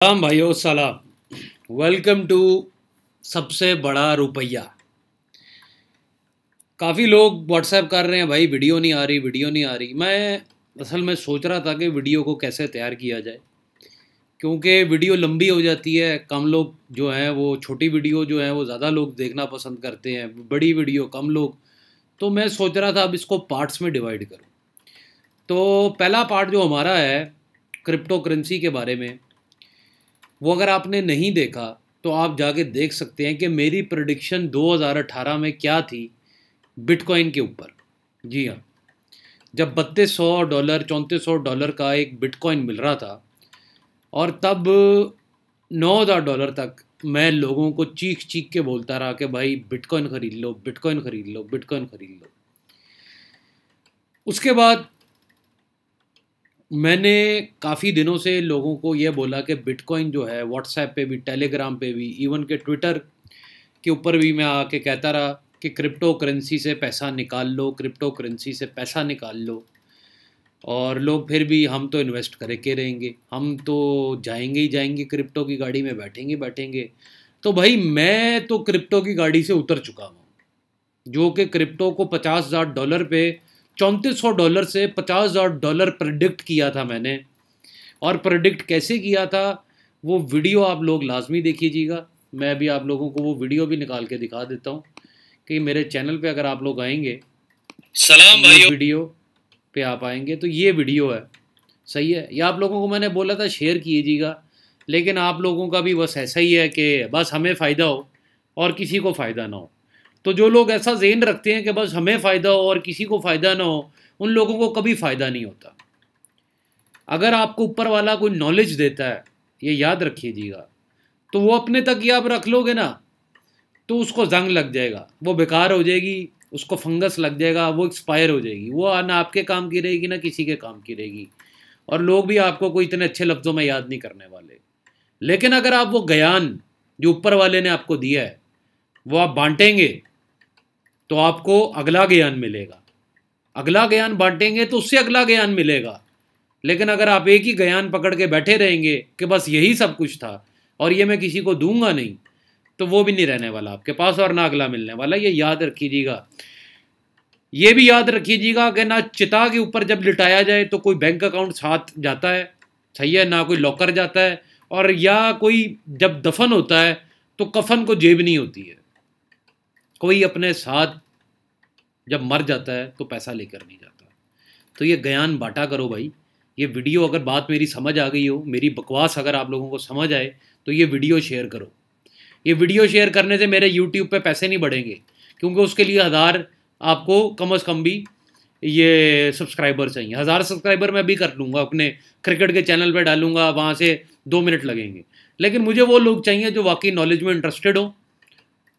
सलाम भाइयों सलाम। वेलकम टू सबसे बड़ा रुपया। काफ़ी लोग व्हाट्सएप कर रहे हैं, भाई वीडियो नहीं आ रही, वीडियो नहीं आ रही। मैं असल में सोच रहा था कि वीडियो को कैसे तैयार किया जाए, क्योंकि वीडियो लंबी हो जाती है। कम लोग जो हैं वो छोटी वीडियो जो है वो ज़्यादा लोग देखना पसंद करते हैं, बड़ी वीडियो कम लोग। तो मैं सोच रहा था अब इसको पार्ट्स में डिवाइड करूँ। तो पहला पार्ट जो हमारा है क्रिप्टो करेंसी के बारे में, वो अगर आपने नहीं देखा तो आप जाके देख सकते हैं कि मेरी प्रेडिक्शन 2018 में क्या थी बिटकॉइन के ऊपर। जी हाँ, जब $3200 $3400 का एक बिटकॉइन मिल रहा था और तब $9000 तक मैं लोगों को चीख चीख के बोलता रहा कि भाई बिटकॉइन खरीद लो, बिटकॉइन खरीद लो, बिटकॉइन खरीद लो। उसके बाद मैंने काफ़ी दिनों से लोगों को ये बोला कि बिटकॉइन जो है व्हाट्सएप पे भी, टेलीग्राम पे भी, इवन के ट्विटर के ऊपर भी मैं आके कहता रहा कि क्रिप्टो करेंसी से पैसा निकाल लो, क्रिप्टो करेंसी से पैसा निकाल लो। और लोग फिर भी हम तो इन्वेस्ट करके रहेंगे, हम तो जाएंगे ही जाएंगे, क्रिप्टो की गाड़ी में बैठेंगे बैठेंगे। तो भाई मैं तो क्रिप्टो की गाड़ी से उतर चुका हूँ, जो कि क्रिप्टो को $50,000 पे, $3400 से $50,000 प्रेडिक्ट किया था मैंने। और प्रेडिक्ट कैसे किया था वो वीडियो आप लोग लाजमी देखिएगा। मैं भी आप लोगों को वो वीडियो भी निकाल के दिखा देता हूँ कि मेरे चैनल पे अगर आप लोग आएंगे, सलाम भाइयों, वीडियो पे आप आएंगे तो ये वीडियो है। सही है, ये आप लोगों को मैंने बोला था शेयर कीजिएगा, लेकिन आप लोगों का भी बस ऐसा ही है कि बस हमें फ़ायदा हो और किसी को फ़ायदा ना हो। तो जो लोग ऐसा ज़हन रखते हैं कि बस हमें फ़ायदा हो और किसी को फ़ायदा ना हो, उन लोगों को कभी फ़ायदा नहीं होता। अगर आपको ऊपर वाला कोई नॉलेज देता है, ये याद रखिएगा, तो वो अपने तक ही आप रख लोगे ना, तो उसको जंग लग जाएगा, वो बेकार हो जाएगी, उसको फंगस लग जाएगा, वो एक्सपायर हो जाएगी, वो ना आपके काम की रहेगी ना किसी के काम की रहेगी। और लोग भी आपको कोई इतने अच्छे लफ्ज़ों में याद नहीं करने वाले। लेकिन अगर आप वो ज्ञान जो ऊपर वाले ने आपको दिया है वो आप बांटेंगे तो आपको अगला ज्ञान मिलेगा। अगला ज्ञान बांटेंगे तो उससे अगला ज्ञान मिलेगा। लेकिन अगर आप एक ही ज्ञान पकड़ के बैठे रहेंगे कि बस यही सब कुछ था और ये मैं किसी को दूंगा नहीं, तो वो भी नहीं रहने वाला आपके पास और ना अगला मिलने वाला। ये याद रखिएगा। ये भी याद रखिएगा कि ना चिता के ऊपर जब लिटाया जाए तो कोई बैंक अकाउंट साथ जाता है, सही है, ना कोई लॉकर जाता है, और या कोई जब दफन होता है तो कफन को जेब नहीं होती है। कोई अपने साथ जब मर जाता है तो पैसा लेकर नहीं जाता। तो ये ज्ञान बांटा करो भाई। ये वीडियो अगर बात मेरी समझ आ गई हो, मेरी बकवास अगर आप लोगों को समझ आए, तो ये वीडियो शेयर करो। ये वीडियो शेयर करने से मेरे यूट्यूब पे पैसे नहीं बढ़ेंगे, क्योंकि उसके लिए 1000 आपको कम अज़ कम भी ये सब्सक्राइबर चाहिए। 1000 सब्सक्राइबर मैं भी कर लूँगा, अपने क्रिकेट के चैनल पे डालूँगा, वहाँ से 2 मिनट लगेंगे। लेकिन मुझे वो लोग चाहिए जो वाकई नॉलेज में इंटरेस्टेड हो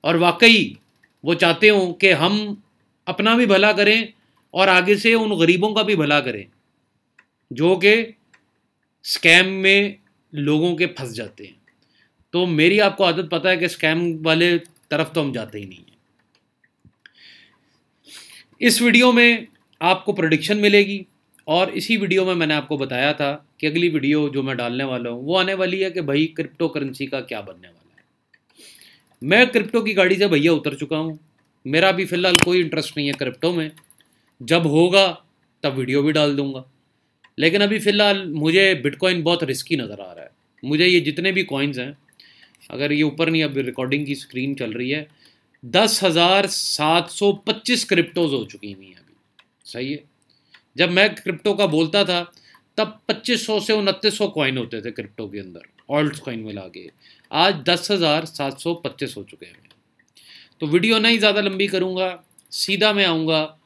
और वाकई वो चाहते हों कि हम अपना भी भला करें और आगे से उन गरीबों का भी भला करें जो कि स्कैम में लोगों के फंस जाते हैं। तो मेरी आपको आदत पता है कि स्कैम वाले तरफ तो हम जाते ही नहीं हैं। इस वीडियो में आपको प्रेडिक्शन मिलेगी और इसी वीडियो में मैंने आपको बताया था कि अगली वीडियो जो मैं डालने वाला हूँ वो आने वाली है कि भाई क्रिप्टो करेंसी का क्या बनने वाला है। मैं क्रिप्टो की गाड़ी से भैया उतर चुका हूँ। मेरा भी फ़िलहाल कोई इंटरेस्ट नहीं है क्रिप्टो में। जब होगा तब वीडियो भी डाल दूँगा, लेकिन अभी फ़िलहाल मुझे बिटकॉइन बहुत रिस्की नज़र आ रहा है। मुझे ये जितने भी कॉइन्स हैं, अगर ये ऊपर नहीं, अब रिकॉर्डिंग की स्क्रीन चल रही है, 10,725 क्रिप्टोज हो चुकी हुई हैं अभी। सही है, जब मैं क्रिप्टो का बोलता था तब 2500 से 2900 कॉइन होते थे क्रिप्टो के अंदर, ऑल्ट कॉइन मिला के। आज 10,725 हो चुके हैं। तो वीडियो नहीं ज़्यादा लंबी करूँगा, सीधा मैं आऊँगा,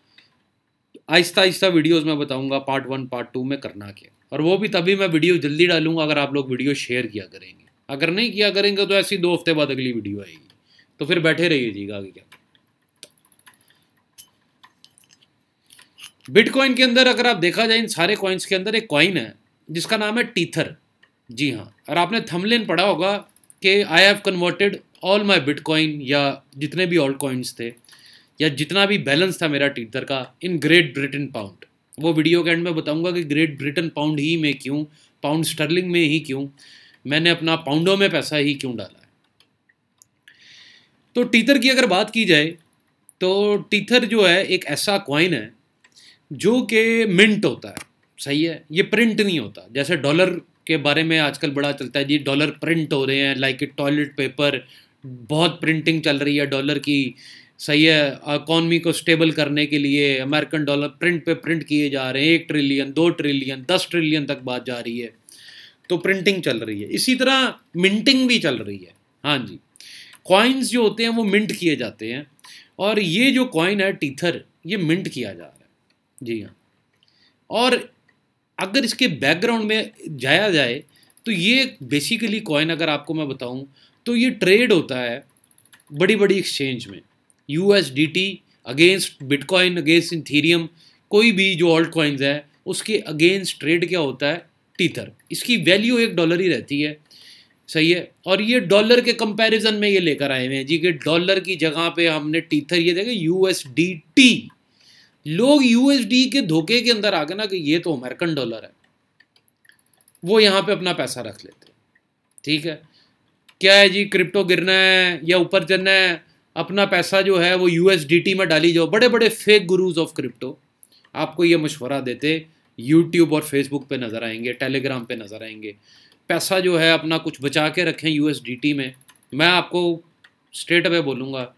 आहिस्ता आहिस्ता वीडियोज़ में बताऊँगा पार्ट 1 पार्ट 2 में करना क्या। और वो भी तभी मैं वीडियो जल्दी डालूँगा अगर आप लोग वीडियो शेयर किया करेंगे। अगर नहीं किया करेंगे तो ऐसी 2 हफ्ते बाद अगली वीडियो आएगी, तो फिर बैठे रहिएगा आगे क्या। बिटकॉइन के अंदर अगर आप देखा जाए, इन सारे कॉइन्स के अंदर एक कॉइन है जिसका नाम है टीथर। जी हाँ, और आपने थंबनेल पढ़ा होगा कि I have converted all my bitcoin, या जितने भी ऑल्ट कॉइन्स थे या जितना भी बैलेंस था मेरा टीथर का, इन ग्रेट ब्रिटेन पाउंड। वो वीडियो के एंड में बताऊंगा कि ग्रेट ब्रिटेन पाउंड ही में क्यों, पाउंड स्टर्लिंग में ही क्यों। मैंने अपना पाउंडों में पैसा ही क्यों डाला है। तो टीथर की अगर बात की जाए तो टीथर जो है एक ऐसा कॉइन है जो कि मिंट होता है, सही है, ये प्रिंट नहीं होता। जैसे डॉलर के बारे में आजकल बड़ा चलता है जी, डॉलर प्रिंट हो रहे हैं लाइक ए टॉयलेट पेपर, बहुत प्रिंटिंग चल रही है डॉलर की, सही है। इकॉनमी को स्टेबल करने के लिए अमेरिकन डॉलर प्रिंट पे प्रिंट किए जा रहे हैं, 1 ट्रिलियन 2 ट्रिलियन 10 ट्रिलियन तक बात जा रही है, तो प्रिंटिंग चल रही है। इसी तरह मिंटिंग भी चल रही है। हाँ जी, कॉइन्स जो होते हैं वो मिंट किए जाते हैं, और ये जो कॉइन है टीथर, ये मिंट किया जा रहा है। जी हाँ, और अगर इसके बैकग्राउंड में जाया जाए तो ये बेसिकली कॉइन अगर आपको मैं बताऊं तो ये ट्रेड होता है बड़ी बड़ी एक्सचेंज में, USDT against bitcoin, against Ethereum, कोई भी जो ऑल्ट कॉइन्स है उसके अगेंस्ट ट्रेड क्या होता है, टीथर। इसकी वैल्यू $1 ही रहती है, सही है। और ये डॉलर के कंपैरिजन में ये लेकर आए हुए हैं जी कि डॉलर की जगह पे हमने टीथर, ये देखें USDT। लोग USD के धोखे के अंदर आ गए ना कि ये तो अमेरिकन डॉलर है, वो यहाँ पे अपना पैसा रख लेते हैं। ठीक है, क्या है जी, क्रिप्टो गिरना है या ऊपर चलना है, अपना पैसा जो है वो USDT में डाली जाओ। बड़े बड़े फेक गुरुज ऑफ क्रिप्टो आपको ये मशवरा देते यूट्यूब और फेसबुक पे नज़र आएंगे, टेलीग्राम पे नज़र आएंगे। पैसा जो है अपना कुछ बचा के रखें USDT में। मैं आपको स्ट्रेट अवे बोलूँगा,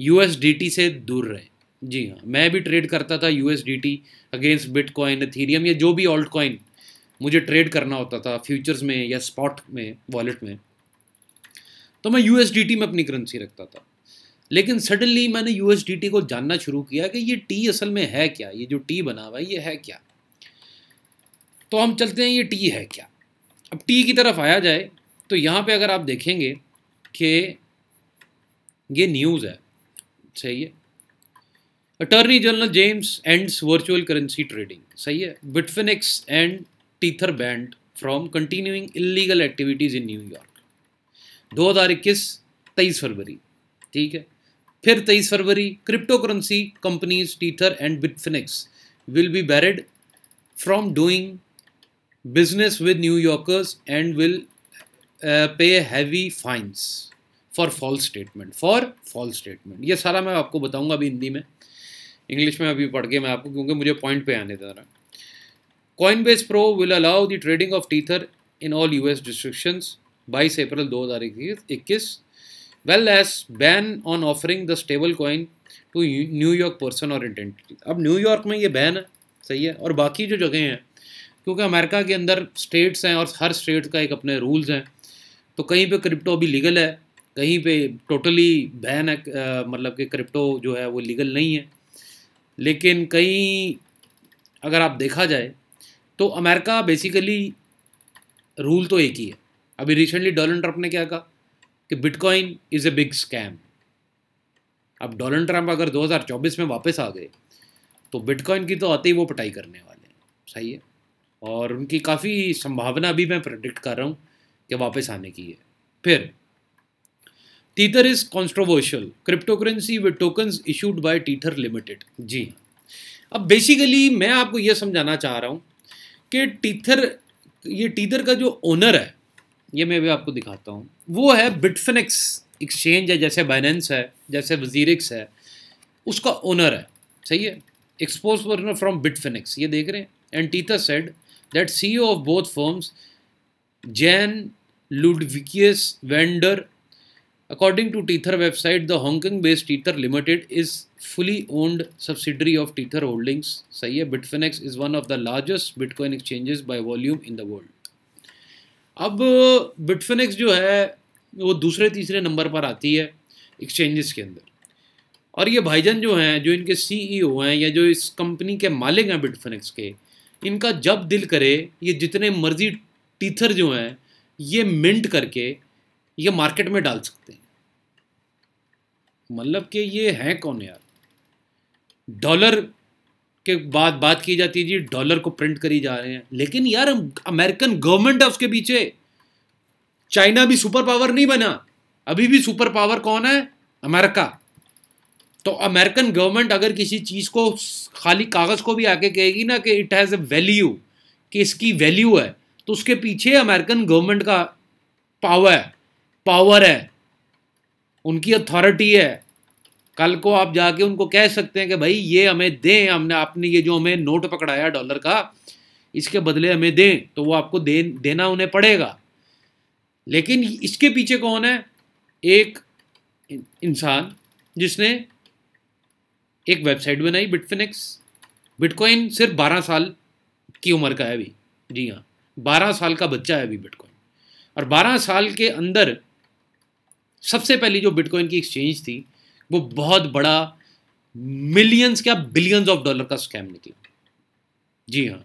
USDT से दूर रहें। जी हाँ, मैं भी ट्रेड करता था USDT अगेंस्ट बिटकॉइन, इथेरियम, या जो भी ऑल्ट कॉइन मुझे ट्रेड करना होता था फ्यूचर्स में या स्पॉट में, वॉलेट में, तो मैं USDT में अपनी करेंसी रखता था। लेकिन सडनली मैंने USDT को जानना शुरू किया कि ये टी असल में है क्या, ये जो टी बना हुआ है ये है क्या। तो हम चलते हैं, ये टी है क्या। अब टी की तरफ आया जाए तो यहाँ पे अगर आप देखेंगे कि ये न्यूज़ है, सही है, attorney general James ends virtual currency trading, सही है, Bitfinex and Tether banned from continuing illegal activities in New York. 2021 23 फरवरी, ठीक है। फिर 23 फरवरी, crypto currency companies Tether and Bitfinex will be barred from doing business with New Yorkers and will pay heavy fines for false statement। ये सारा मैं आपको बताऊंगा अभी हिंदी में, इंग्लिश में अभी पढ़ के मैं आपको, क्योंकि मुझे पॉइंट पे आने दे रहा। Coinbase Pro will allow the trading of Tether in all US jurisdictions 22 April 2021, well as ban on offering the stable coin to New York person or entity। अब न्यूयॉर्क में ये बैन है, सही है, और बाकी जो जगह हैं, क्योंकि अमेरिका के अंदर स्टेट्स हैं और हर स्टेट का एक अपने रूल्स हैं, तो कहीं पे क्रिप्टो अभी लीगल है, कहीं पे टोटली बैन है, मतलब कि क्रिप्टो जो है वो लीगल नहीं है। लेकिन कहीं अगर आप देखा जाए तो अमेरिका बेसिकली रूल तो एक ही है। अभी रिसेंटली डोनाल्ड ट्रंप ने क्या कहा कि bitcoin is a big scam. अब डोनाल्ड ट्रंप अगर 2024 में वापस आ गए तो बिटकॉइन की तो आते ही वो पिटाई करने वाले हैं, सही है, और उनकी काफ़ी संभावना भी मैं प्रेडिक्ट कर रहा हूँ कि वापस आने की है। फिर Tether is controversial crypto currency with tokens issued by Tether Limited. जी, अब बेसिकली मैं आपको ये समझाना चाह रहा हूँ कि टीथर का जो ओनर है, ये मैं भी आपको दिखाता हूँ, वो है बिटफिनेक्स एक्सचेंज है, जैसे बाइनेंस है, जैसे वजीरिक्स है, उसका ओनर है, सही है, एक्सपोज पर्सन फ्रॉम बिटफिनेक्स, ये देख रहे हैं। And Tether said that CEO of both firms, Jan Ludwigis Vander, according to Tether website, the Hong Kong-based Tether Limited is fully owned subsidiary of Tether Holdings. सही है, Bitfinex is one of the largest Bitcoin exchanges by volume in the world। अब Bitfinex जो है वो दूसरे तीसरे number पर आती है एक्सचेंजेस के अंदर, और ये भाईजान जो हैं, जो इनके CEO हैं या जो इस कंपनी के मालिक हैं Bitfinex के, इनका जब दिल करे ये जितने मर्जी टीथर जो हैं ये मिंट करके ये मार्केट में डाल सकते हैं। मतलब कि ये हैं कौन यार। डॉलर के बाद बात की जाती है जी, डॉलर को प्रिंट करी जा रहे हैं, लेकिन यार अमेरिकन गवर्नमेंट है उसके पीछे। चाइना भी सुपर पावर नहीं बना, अभी भी सुपर पावर कौन है, अमेरिका। तो अमेरिकन गवर्नमेंट अगर किसी चीज़ को खाली कागज़ को भी आके कहेगी ना कि इट हैज़ ए वैल्यू, कि इसकी वैल्यू है, तो उसके पीछे अमेरिकन गवर्नमेंट का पावर है, उनकी अथॉरिटी है। कल को आप जाके उनको कह सकते हैं कि भाई ये हमें दें, हमने आपने ये जो हमें नोट पकड़ाया डॉलर का, इसके बदले हमें दें, तो वो आपको देना उन्हें पड़ेगा। लेकिन इसके पीछे कौन है? एक इंसान जिसने एक वेबसाइट बनाई, बिटफिनिक्स। बिटकॉइन सिर्फ 12 साल की उम्र का है अभी। जी हाँ, 12 साल का बच्चा है अभी बिटकॉइन। और 12 साल के अंदर सबसे पहली जो बिटकॉइन की एक्सचेंज थी, वो बहुत बड़ा मिलियंस क्या बिलियंस ऑफ डॉलर का स्कैम निकला। जी हाँ,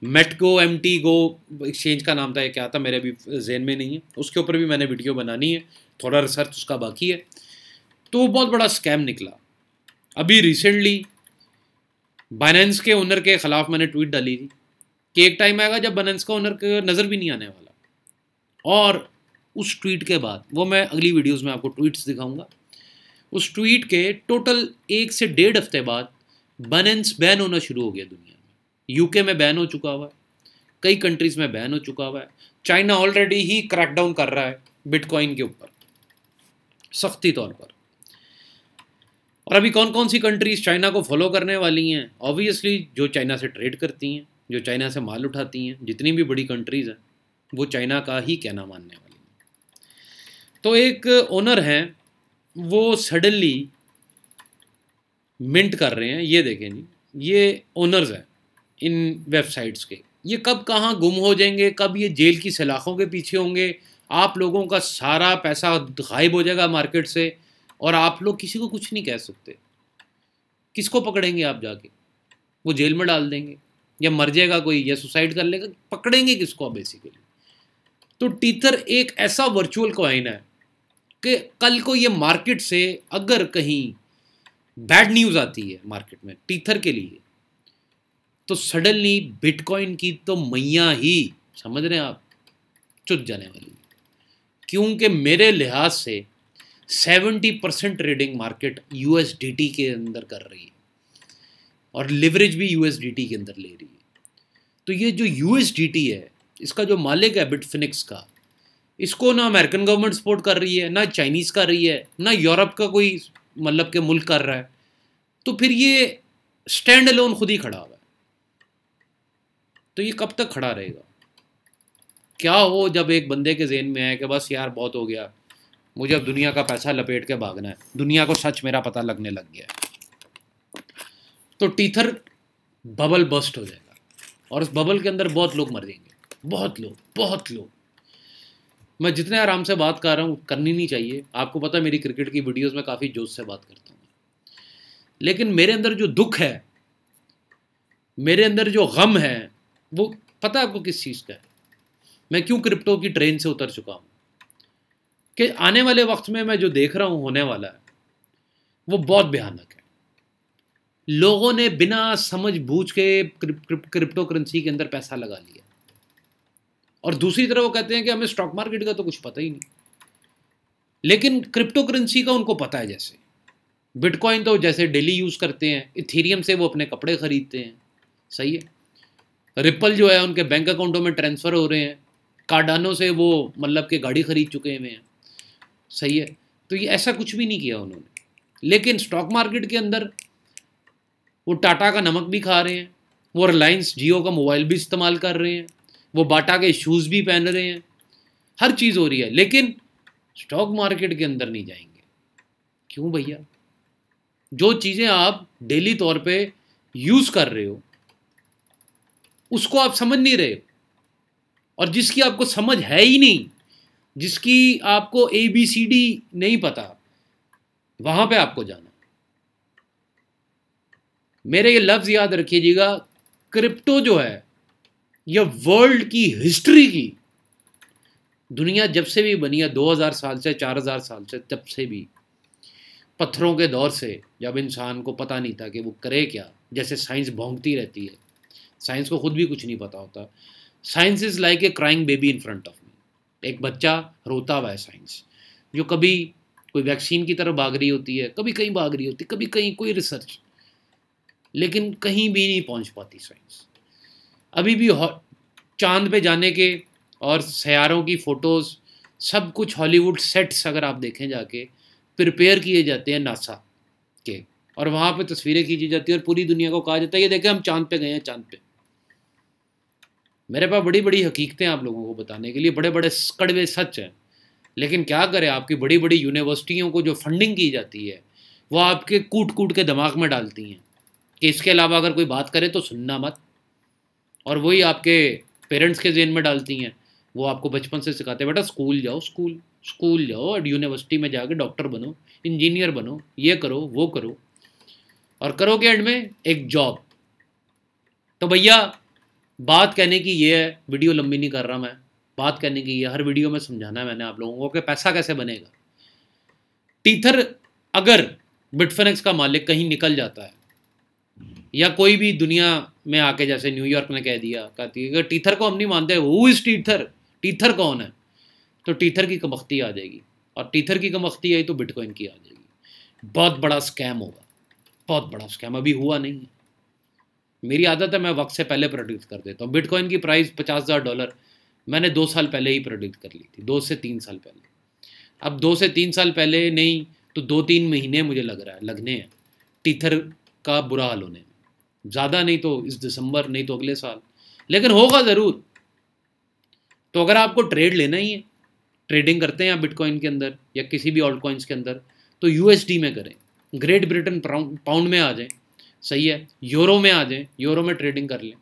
मेटगो, एमटी गो एक्सचेंज का नाम था, ये क्या था मेरे भी जेहन में नहीं है। उसके ऊपर भी मैंने वीडियो बनानी है, थोड़ा रिसर्च उसका बाकी है। तो वो बहुत बड़ा स्कैम निकला। अभी रिसेंटली बाइनेंस के ओनर के खिलाफ मैंने ट्वीट डाली थी कि एक टाइम आएगा जब बाइनेंस का ओनर को नज़र भी नहीं आने वाला। और उस ट्वीट के बाद, वो मैं अगली वीडियोस में आपको ट्वीट्स दिखाऊंगा, उस ट्वीट के टोटल 1 से 1.5 हफ्ते बाद बाइनेंस बैन होना शुरू हो गया दुनिया में। यूके में बैन हो चुका हुआ है, कई कंट्रीज़ में बैन हो चुका हुआ है। चाइना ऑलरेडी ही क्रैकडाउन कर रहा है बिटकॉइन के ऊपर सख्ती तौर पर। और अभी कौन कौन सी कंट्रीज चाइना को फॉलो करने वाली हैं? ऑब्वियसली जो चाइना से ट्रेड करती हैं, जो चाइना से माल उठाती हैं, जितनी भी बड़ी कंट्रीज़ हैं वो चाइना का ही कहना मानने वाली हैं। तो एक ओनर हैं, वो सडनली मिंट कर रहे हैं। ये देखें जी, ये ओनर्स हैं इन वेबसाइट्स के। ये कब कहाँ गुम हो जाएंगे, कब ये जेल की सलाखों के पीछे होंगे, आप लोगों का सारा पैसा गायब हो जाएगा मार्केट से, और आप लोग किसी को कुछ नहीं कह सकते। किसको पकड़ेंगे आप जाके? वो जेल में डाल देंगे, या मर जाएगा कोई, या सुसाइड कर लेगा, पकड़ेंगे किसको बेसिकली? तो टीथर एक ऐसा वर्चुअल कॉइन है कि कल को ये मार्केट से अगर कहीं बैड न्यूज़ आती है मार्केट में टीथर के लिए, तो सडनली बिटकॉइन की तो मैया ही, समझ रहे हैं आप, चुट जाने वाली। क्योंकि मेरे लिहाज से 70% ट्रेडिंग मार्केट यूएसडीटी के अंदर कर रही है, और लिवरेज भी यूएसडीटी के अंदर ले रही है। तो ये जो यूएसडीटी है, इसका जो मालिक है बिटफिनिक्स का, इसको ना अमेरिकन गवर्नमेंट सपोर्ट कर रही है, ना चाइनीज़ कर रही है, ना यूरोप का कोई मतलब के मुल्क कर रहा है। तो फिर ये स्टैंड अलोन खुद ही खड़ा हुआ है। तो ये कब तक खड़ा रहेगा? क्या हो जब एक बंदे के जेहन में आए कि बस यार बहुत हो गया, मुझे अब दुनिया का पैसा लपेट के भागना है, दुनिया को सच मेरा पता लगने लग गया है, तो टीथर बबल बस्ट हो जाएगा, और उस बबल के अंदर बहुत लोग मर जाएंगे, बहुत लोग। मैं जितने आराम से बात कर रहा हूँ, करनी नहीं चाहिए, आपको पता है मेरी क्रिकेट की वीडियोस में काफ़ी जोश से बात करता हूँ, लेकिन मेरे अंदर जो दुख है, मेरे अंदर जो गम है, वो पता है आपको किस चीज़ का है? मैं क्यों क्रिप्टो की ट्रेन से उतर चुका हूँ कि आने वाले वक्त में मैं जो देख रहा हूँ होने वाला है वो बहुत भयानक है। लोगों ने बिना समझ बूझ के क्रिप्टो करेंसी के अंदर पैसा लगा लिया, और दूसरी तरफ वो कहते हैं कि हमें स्टॉक मार्केट का तो कुछ पता ही नहीं, लेकिन क्रिप्टो करेंसी का उनको पता है। जैसे बिटकॉइन तो जैसे डेली यूज़ करते हैं, इथेरियम से वो अपने कपड़े खरीदते हैं, सही है। रिपल जो है उनके बैंक अकाउंटों में ट्रांसफ़र हो रहे हैं, कार्डानो से वो मतलब के गाड़ी खरीद चुके हुए हैं, सही है। तो ये ऐसा कुछ भी नहीं किया उन्होंने, लेकिन स्टॉक मार्केट के अंदर वो टाटा का नमक भी खा रहे हैं, वो रिलायंस जियो का मोबाइल भी इस्तेमाल कर रहे हैं, वो बाटा के शूज़ भी पहन रहे हैं, हर चीज़ हो रही है, लेकिन स्टॉक मार्केट के अंदर नहीं जाएंगे। क्यों भैया? जो चीज़ें आप डेली तौर पे यूज़ कर रहे हो उसको आप समझ नहीं रहे हो, और जिसकी आपको समझ है ही नहीं, जिसकी आपको ABCD नहीं पता, वहां पे आपको जाना। मेरे ये लफ्ज़ याद रखिएगा, क्रिप्टो जो है यह वर्ल्ड की हिस्ट्री की, दुनिया जब से भी बनी है 2000 साल से, 4000 साल से, तब से भी पत्थरों के दौर से, जब इंसान को पता नहीं था कि वो करे क्या, जैसे साइंस भौंकती रहती है, साइंस को खुद भी कुछ नहीं पता होता। Science is like a crying baby in front of me. एक बच्चा रोता हुआ है साइंस, जो कभी कोई वैक्सीन की तरफ भाग रही होती है, कभी कहीं भाग रही होती है, कभी कहीं कोई रिसर्च, लेकिन कहीं भी नहीं पहुंच पाती साइंस। अभी भी चांद पे जाने के और सैयारों की फ़ोटोज़ सब कुछ हॉलीवुड सेट्स अगर आप देखें जाके प्रिपेयर किए जाते हैं नासा के, और वहाँ पे तस्वीरें खींची जाती है और पूरी दुनिया को कहा जाता है ये देखें हम चांद पे गए हैं, चांद पे। मेरे पास बड़ी बड़ी हकीकतें आप लोगों को बताने के लिए, बड़े बड़े कड़वे सच हैं, लेकिन क्या करें, आपकी बड़ी बड़ी यूनिवर्सिटियों को जो फंडिंग की जाती है वो आपके कूट कूट के दिमाग में डालती हैं कि इसके अलावा अगर कोई बात करे तो सुनना मत, और वही आपके पेरेंट्स के जेन में डालती हैं। वो आपको बचपन से सिखाते हैं बेटा स्कूल जाओ, स्कूल जाओ और यूनिवर्सिटी में जाके डॉक्टर बनो, इंजीनियर बनो, ये करो वो करो, और करोगे एंड में एक जॉब। तो भैया बात कहने की ये है, वीडियो लंबी नहीं कर रहा मैं, बात करने की ये, हर वीडियो में समझाना है मैंने आप लोगों को कि पैसा कैसे बनेगा। टीथर अगर बिटफिनेक्स का मालिक कहीं निकल जाता है, या कोई भी दुनिया में आके जैसे न्यूयॉर्क ने कह दिया, कहती है कि टीथर को हम नहीं मानते, हु इज टीथर, टीथर कौन है, तो टीथर की कमख्ती आ जाएगी, और टीथर की कमख्ती आई तो बिटकॉइन की आ जाएगी। बहुत बड़ा स्कैम होगा, बहुत बड़ा स्कैम, अभी हुआ नहीं है। मेरी आदत है मैं वक्त से पहले प्रेडिक्ट कर देता हूँ। बिटकॉइन की प्राइस $50,000 मैंने 2 साल पहले ही प्रेडिक्ट कर ली थी, 2 से 3 साल पहले। अब 2 से 3 साल पहले नहीं तो 2-3 महीने मुझे लग रहा है लगने हैं टीथर का बुरा हाल होने में, ज़्यादा नहीं तो इस दिसंबर, नहीं तो अगले साल, लेकिन होगा ज़रूर। तो अगर आपको ट्रेड लेना ही है, ट्रेडिंग करते हैं आप बिटकॉइन के अंदर या किसी भी ऑल्ट कॉइन्स के अंदर, तो यूएसडी में करें, ग्रेट ब्रिटेन पाउंड में आ जाएं, सही है, यूरो में आ जाएं, यूरो में ट्रेडिंग कर लें,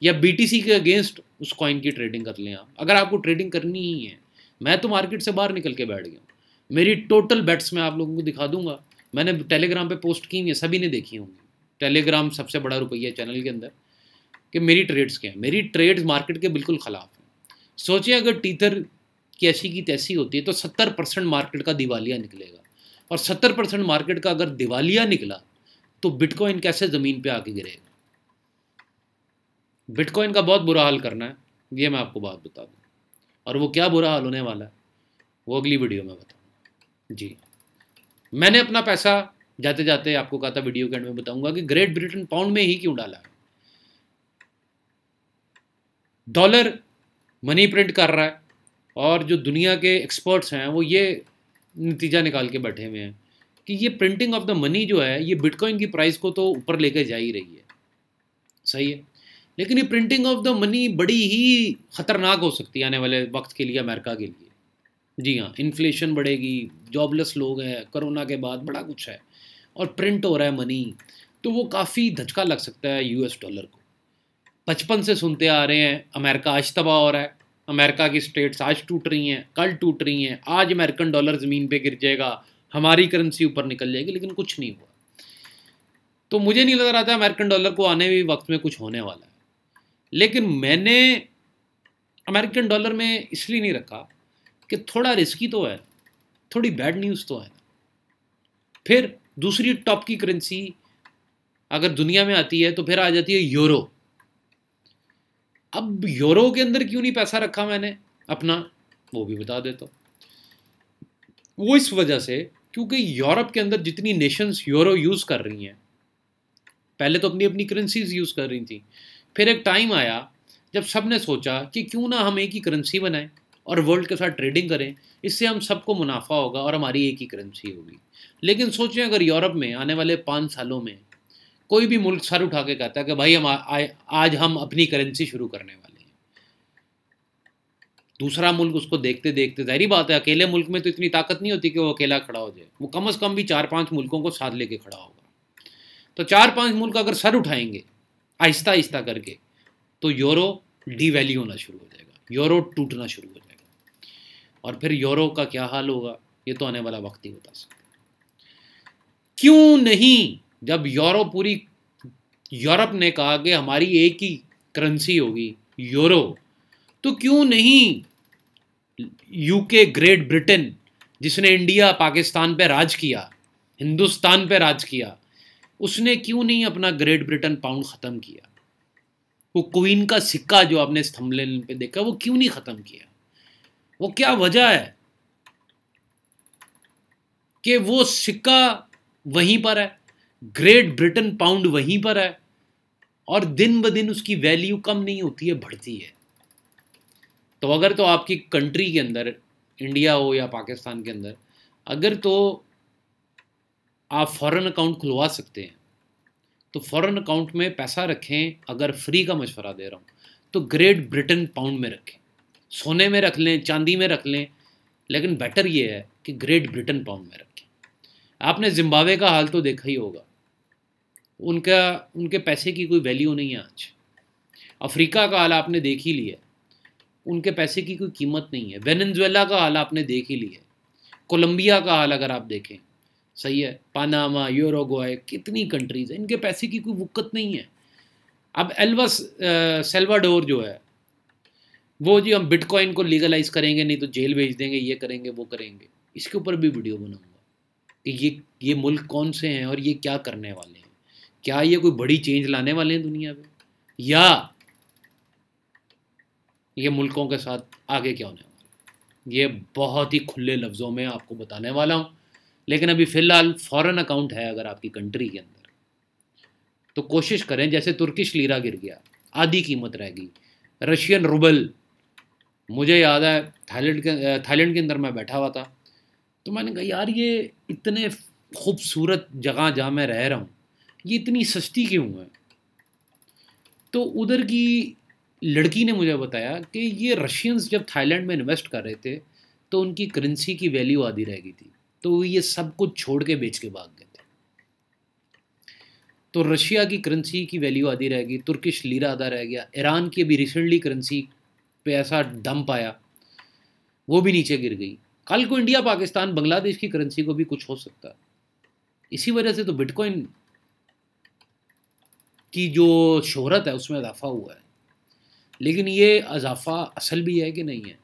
या बीटीसी के अगेंस्ट उस कॉइन की ट्रेडिंग कर लें आप, अगर आपको ट्रेडिंग करनी ही है। मैं तो मार्केट से बाहर निकल के बैठ गया हूँ, मेरी टोटल बेट्स मैं आप लोगों को दिखा दूंगा, मैंने टेलीग्राम पे पोस्ट की हुई है, सभी ने देखी होंगी, टेलीग्राम सबसे बड़ा रुपया चैनल के अंदर, कि मेरी ट्रेड्स क्या हैं। मेरी ट्रेड्स मार्केट के बिल्कुल ख़िलाफ़ हैं। सोचिए अगर टीथर की ऐसी की तैसी होती है तो 70% मार्केट का दिवालिया निकलेगा, और 70% मार्केट का अगर दिवालिया निकला तो बिटकॉइन कैसे ज़मीन पे आके गिरेगा। बिटकॉइन का बहुत बुरा हाल करना है, ये मैं आपको बात बता दूँ, और वो क्या बुरा हाल होने वाला है वो अगली वीडियो में बताऊँगा। जी, मैंने अपना पैसा जाते जाते आपको कहा था वीडियो के एंड में बताऊंगा कि ग्रेट ब्रिटेन पाउंड में ही क्यों डाला है। डॉलर मनी प्रिंट कर रहा है, और जो दुनिया के एक्सपर्ट्स हैं वो ये नतीजा निकाल के बैठे हुए हैं कि ये प्रिंटिंग ऑफ द मनी जो है ये बिटकॉइन की प्राइस को तो ऊपर लेके जा ही रही है, सही है, लेकिन ये प्रिंटिंग ऑफ द मनी बड़ी ही ख़तरनाक हो सकती है आने वाले वक्त के लिए, अमेरिका के लिए। जी हाँ, इन्फ्लेशन बढ़ेगी, जॉबलेस लोग हैं, कोरोना के बाद बड़ा कुछ है, और प्रिंट हो रहा है मनी, तो वो काफ़ी धचका लग सकता है यूएस डॉलर को। बचपन से सुनते आ रहे हैं अमेरिका आज तबाह हो रहा है, अमेरिका की स्टेट्स आज टूट रही हैं, कल टूट रही हैं, आज अमेरिकन डॉलर ज़मीन पे गिर जाएगा, हमारी करेंसी ऊपर निकल जाएगी, लेकिन कुछ नहीं हुआ। तो मुझे नहीं लग रहा था अमेरिकन डॉलर को आने भी वक्त में कुछ होने वाला है, लेकिन मैंने अमेरिकन डॉलर में इसलिए नहीं रखा कि थोड़ा रिस्की तो है, थोड़ी बैड न्यूज़ तो है। फिर दूसरी टॉप की करेंसी अगर दुनिया में आती है तो फिर आ जाती है यूरो। अब यूरो के अंदर क्यों नहीं पैसा रखा मैंने अपना, वो भी बता देता हूँ। वो इस वजह से क्योंकि यूरोप के अंदर जितनी नेशंस यूरो यूज़ कर रही हैं, पहले तो अपनी अपनी करेंसीज यूज़ कर रही थी, फिर एक टाइम आया जब सब ने सोचा कि क्यों ना हम एक ही करेंसी बनाएं और वर्ल्ड के साथ ट्रेडिंग करें, इससे हम सबको मुनाफा होगा और हमारी एक ही करेंसी होगी। लेकिन सोचें अगर यूरोप में आने वाले 5 सालों में कोई भी मुल्क सर उठा के कहता है कि भाई आज हम अपनी करेंसी शुरू करने वाले हैं, दूसरा मुल्क उसको देखते देखते, जाहिर बात है अकेले मुल्क में तो इतनी ताकत नहीं होती कि वो अकेला खड़ा हो जाए, वो कम से कम भी 4-5 मुल्कों को साथ लेके खड़ा होगा। तो 4-5 मुल्क अगर सर उठाएंगे आहिस्ता आहिस्ता करके तो यूरो डीवैल्यू होना शुरू हो जाएगा, यूरो टूटना शुरू हो जाएगा, और फिर यूरो का क्या हाल होगा ये तो आने वाला वक्त ही बता सकता है। क्यों नहीं, जब यूरोप ने कहा कि हमारी एक ही करेंसी होगी यूरो, तो क्यों नहीं यूके, ग्रेट ब्रिटेन, जिसने इंडिया पाकिस्तान पे राज किया, हिंदुस्तान पे राज किया, उसने क्यों नहीं अपना ग्रेट ब्रिटेन पाउंड ख़त्म किया? वो क्वीन का सिक्का जो आपने थंबनेल पे देखा वो क्यों नहीं ख़त्म किया? वो क्या वजह है कि वो सिक्का वहीं पर है, ग्रेट ब्रिटेन पाउंड वहीं पर है, और दिन ब दिन उसकी वैल्यू कम नहीं होती है, बढ़ती है। तो अगर तो आपकी कंट्री के अंदर इंडिया हो या पाकिस्तान के अंदर, अगर तो आप फॉरेन अकाउंट खुलवा सकते हैं तो फॉरेन अकाउंट में पैसा रखें। अगर फ्री का मशवरा दे रहा हूँ तो ग्रेट ब्रिटेन पाउंड में रखें, सोने में रख लें, चांदी में रख लें, लेकिन बेटर ये है कि ग्रेट ब्रिटेन पाउंड में रखें। आपने जिम्बाब्वे का हाल तो देखा ही होगा, उनके पैसे की कोई वैल्यू नहीं है आज। अफ्रीका का हाल आपने देख ही लिया, उनके पैसे की कोई कीमत नहीं है। वेनेजुएला का हाल आपने देख ही लिया, कोलंबिया का हाल अगर आप देखें, सही है, पानामा, यूरुग्वे, कितनी कंट्रीज हैं, इनके पैसे की कोई वुक्कत नहीं है। अब सेल्वाडोर जो है वो जी हम बिटकॉइन को लीगलाइज करेंगे, नहीं तो जेल भेज देंगे, ये करेंगे वो करेंगे। इसके ऊपर भी वीडियो बनाऊंगा कि ये मुल्क कौन से हैं और ये क्या करने वाले हैं, क्या ये कोई बड़ी चेंज लाने वाले हैं दुनिया में, या ये मुल्कों के साथ आगे क्या होने वाला है। ये बहुत ही खुले लफ्ज़ों में आपको बताने वाला हूँ। लेकिन अभी फ़िलहाल फ़ॉरेन अकाउंट है अगर आपकी कंट्री के अंदर, तो कोशिश करें। जैसे तुर्किश लीरा गिर गया, आधी कीमत रह गई। रशियन रूबल, मुझे याद है थाईलैंड के अंदर मैं बैठा हुआ था, तो मैंने कहा यार ये इतने खूबसूरत जगह जहाँ मैं रह रहा हूँ ये इतनी सस्ती क्यों है। तो उधर की लड़की ने मुझे बताया कि ये रशियंस जब थाईलैंड में इन्वेस्ट कर रहे थे तो उनकी करेंसी की वैल्यू आधी रह गई थी, तो ये सब कुछ छोड़ के बेच के भाग गए थे। तो रशिया की करेंसी की वैल्यू आधी रह गई, तुर्किश लीरा आधा रह गया, ईरान की अभी रिसेंटली करेंसी पे ऐसा डंप आया, वो भी नीचे गिर गई। कल को इंडिया, पाकिस्तान, बांग्लादेश की करेंसी को भी कुछ हो सकता है। इसी वजह से तो बिटकॉइन की जो शोहरत है उसमें इजाफा हुआ है। लेकिन ये इजाफा असल भी है कि नहीं है,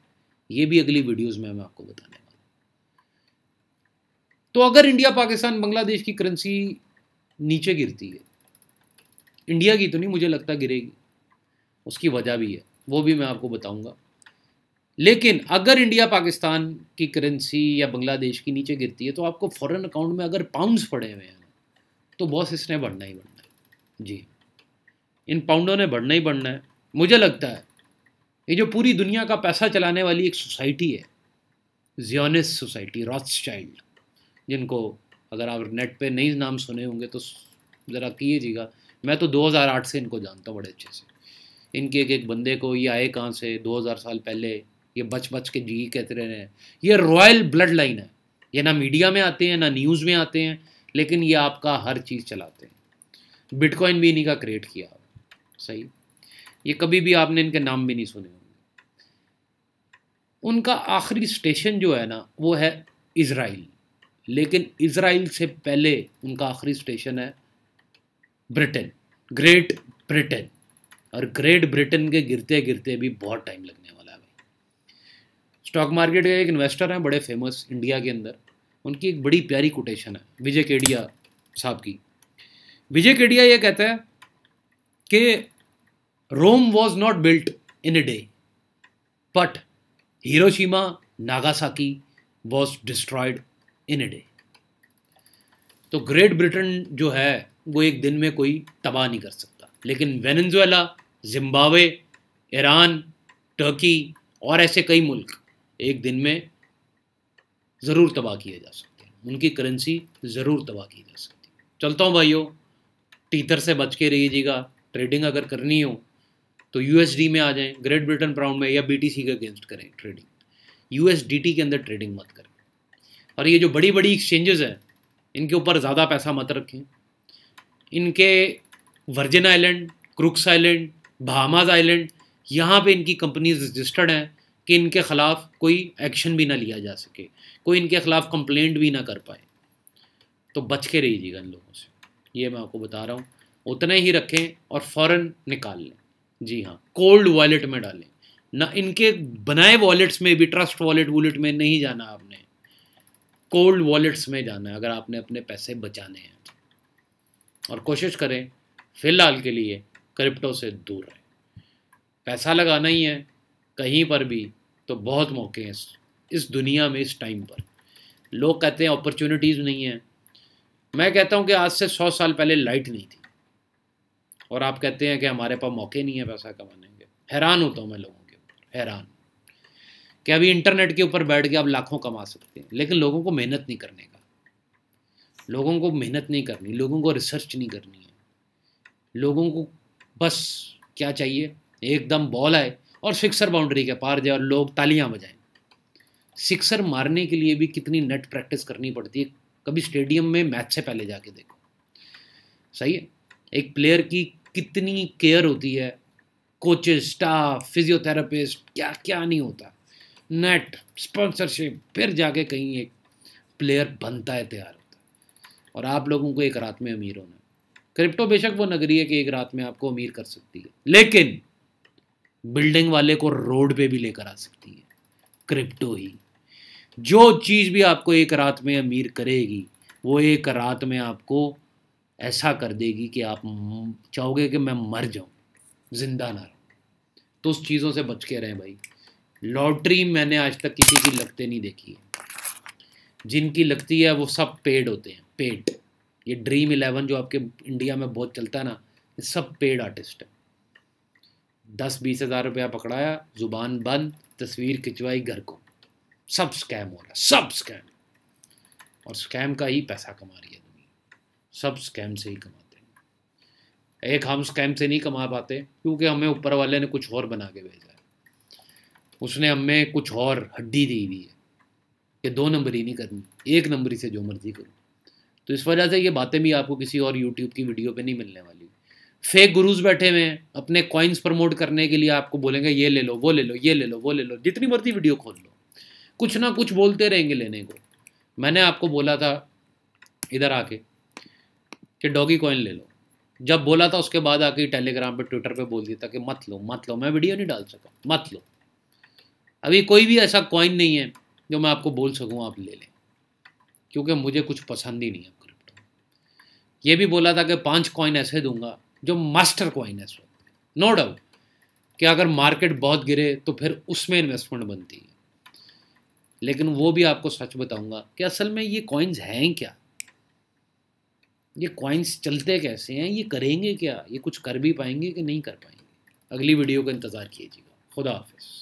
ये भी अगली वीडियोस में मैं आपको बताने वाला हूँ। तो अगर इंडिया, पाकिस्तान, बांग्लादेश की करेंसी नीचे गिरती है, इंडिया की तो नहीं मुझे लगता गिरेगी, उसकी वजह भी है, वो भी मैं आपको बताऊंगा। लेकिन अगर इंडिया, पाकिस्तान की करेंसी या बांग्लादेश की नीचे गिरती है तो आपको फॉरेन अकाउंट में अगर पाउंड्स पड़े हुए हैं तो बॉस इसने बढ़ना ही बढ़ना है जी, इन पाउंडों ने बढ़ना ही बढ़ना है। मुझे लगता है ये जो पूरी दुनिया का पैसा चलाने वाली एक सोसाइटी है, ज़ियोनिस्ट सोसाइटी, रॉथस्चाइल्ड, जिनको अगर आप नेट पे नई नाम सुने होंगे तो ज़रा कीजिएगा। मैं तो 2008 से इनको जानता हूँ बड़े अच्छे से। इनके एक एक बंदे को, ये आए कहाँ से, 2000 साल पहले ये बच बच के जी कहते रहे हैं। ये रॉयल ब्लड लाइन है, ये ना मीडिया में आते हैं ना न्यूज़ में आते हैं, लेकिन ये आपका हर चीज़ चलाते हैं। बिटकॉइन भी इन्हीं का क्रिएट किया, सही। ये कभी भी आपने इनके नाम भी नहीं सुने होंगे। उनका आखिरी स्टेशन जो है ना वो है इज़राइल, लेकिन इज़राइल से पहले उनका आखिरी स्टेशन है ब्रिटेन, ग्रेट ब्रिटेन। और ग्रेट ब्रिटेन के गिरते गिरते भी बहुत टाइम लगने वाला है भाई। स्टॉक मार्केट के एक इन्वेस्टर हैं बड़े फेमस इंडिया के अंदर, उनकी एक बड़ी प्यारी कोटेशन है विजय केडिया साहब की। विजय केडिया ये कहता है कि Rome was not built in a day but Hiroshima Nagasaki was destroyed in a day. तो ग्रेट ब्रिटेन जो है वो एक दिन में कोई तबाह नहीं कर सकता, लेकिन वेनेजुएला, जिम्बाब्वे, ईरान, टर्की और ऐसे कई मुल्क एक दिन में ज़रूर तबाह किए जा सकते हैं, उनकी करेंसी ज़रूर तबाह की जा सकती है। चलता हूँ भाइयों, टीथर से बच के रहिएगा। ट्रेडिंग अगर करनी हो तो यूएसडी में आ जाएं, ग्रेट ब्रिटेन पाउंड में, या बीटीसी के अगेंस्ट करें ट्रेडिंग। यूएसडीटी के अंदर ट्रेडिंग मत करें। और ये जो बड़ी बड़ी एक्सचेंजेस हैं इनके ऊपर ज़्यादा पैसा मत रखें। इनके Virgin Island, Crooks Island, Bahamas Island, यहाँ पे इनकी कंपनीज रजिस्टर्ड हैं कि इनके ख़िलाफ़ कोई एक्शन भी ना लिया जा सके, कोई इनके ख़िलाफ़ कंप्लेंट भी ना कर पाए। तो बच के रहिएगा इन लोगों से, ये मैं आपको बता रहा हूँ। उतने ही रखें और फ़ौरन निकाल लें। जी हाँ, कोल्ड वॉलेट में डालें ना, इनके बनाए वॉलेट्स में भी, ट्रस्ट वॉलेट में नहीं जाना आपने, कोल्ड वॉलेट्स में जाना है अगर आपने अपने पैसे बचाने हैं। और कोशिश करें फ़िलहाल के लिए क्रिप्टो से दूर रहें। पैसा लगाना ही है कहीं पर भी तो बहुत मौके हैं इस दुनिया में, इस टाइम पर। लोग कहते हैं अपॉर्चुनिटीज़ नहीं है, मैं कहता हूं कि आज से 100 साल पहले लाइट नहीं थी और आप कहते हैं कि हमारे पास मौके नहीं है पैसा कमाने के। हैरान होता हूं मैं लोगों के ऊपर, हैरान। कि अभी इंटरनेट के ऊपर बैठ के आप लाखों कमा सकते हैं, लेकिन लोगों को मेहनत नहीं करने का, लोगों को मेहनत नहीं करनी, लोगों को रिसर्च नहीं करनी है। लोगों को बस क्या चाहिए, एकदम बॉल आए और सिक्सर बाउंड्री के पार जाए और लोग तालियां बजाएं। सिक्सर मारने के लिए भी कितनी नेट प्रैक्टिस करनी पड़ती है, कभी स्टेडियम में मैच से पहले जाके देखो। सही है, एक प्लेयर की कितनी केयर होती है, कोचेस, स्टाफ, फिजियोथेरेपिस्ट, क्या क्या नहीं होता, नेट, स्पॉन्सरशिप, फिर जाके कहीं एक प्लेयर बनता है, तैयार होता है। और आप लोगों को एक रात में अमीर होना है। क्रिप्टो बेशक वो नगरी है कि एक रात में आपको अमीर कर सकती है, लेकिन बिल्डिंग वाले को रोड पे भी लेकर आ सकती है क्रिप्टो ही। जो चीज़ भी आपको एक रात में अमीर करेगी, वो एक रात में आपको ऐसा कर देगी कि आप चाहोगे कि मैं मर जाऊं, जिंदा ना रहूं। तो उस चीज़ों से बच के रहें भाई। लॉटरी मैंने आज तक किसी की लगते नहीं देखी है, जिनकी लगती है वो सब पेड होते हैं, पेड। ये ड्रीम 11 जो आपके इंडिया में बहुत चलता है ना, ये सब पेड आर्टिस्ट है। 10-20 हज़ार रुपया पकड़ाया, जुबान बंद, तस्वीर खिंचवाई, घर को। सब स्कैम हो रहा है, सब स्कैम। और स्कैम का ही पैसा कमा रही है दुनिया, सब स्कैम से ही कमाते हैं। एक हम स्कैम से नहीं कमा पाते क्योंकि हमें ऊपर वाले ने कुछ और बना के भेजा है, उसने हमें कुछ और हड्डी दी हुई है कि 2 नंबरी नहीं करनी, 1 नंबरी से जो मर्जी करो। तो इस वजह से ये बातें भी आपको किसी और यूट्यूब की वीडियो पे नहीं मिलने वाली। फेक गुरुज बैठे हुए हैं, अपने कॉइन्स प्रमोट करने के लिए आपको बोलेंगे ये ले लो, वो ले लो, ये ले लो, वो ले लो, जितनी मर्जी वीडियो खोल लो, कुछ ना कुछ बोलते रहेंगे लेने को। मैंने आपको बोला था इधर आके कि डॉगी कॉइन ले लो, जब बोला था उसके बाद आके टेलीग्राम पे, ट्विटर पे बोल दिया था कि मत लो, मत लो, मैं वीडियो नहीं डाल सका, मत लो। अभी कोई भी ऐसा कॉइन नहीं है जो मैं आपको बोल सकूँ आप ले लें, क्योंकि मुझे कुछ पसंद ही नहीं है क्रिप्टो। ये भी बोला था कि 5 कॉइन ऐसे दूंगा जो मास्टर कॉइन है इस वक्त, नो डाउट कि अगर मार्केट बहुत गिरे तो फिर उसमें इन्वेस्टमेंट बनती है, लेकिन वो भी आपको सच बताऊंगा कि असल में ये कॉइन्स हैं क्या, ये कॉइन्स चलते कैसे हैं, ये करेंगे क्या, ये कुछ कर भी पाएंगे कि नहीं कर पाएंगे। अगली वीडियो का इंतज़ार कीजिएगा। खुदा हाफिज़।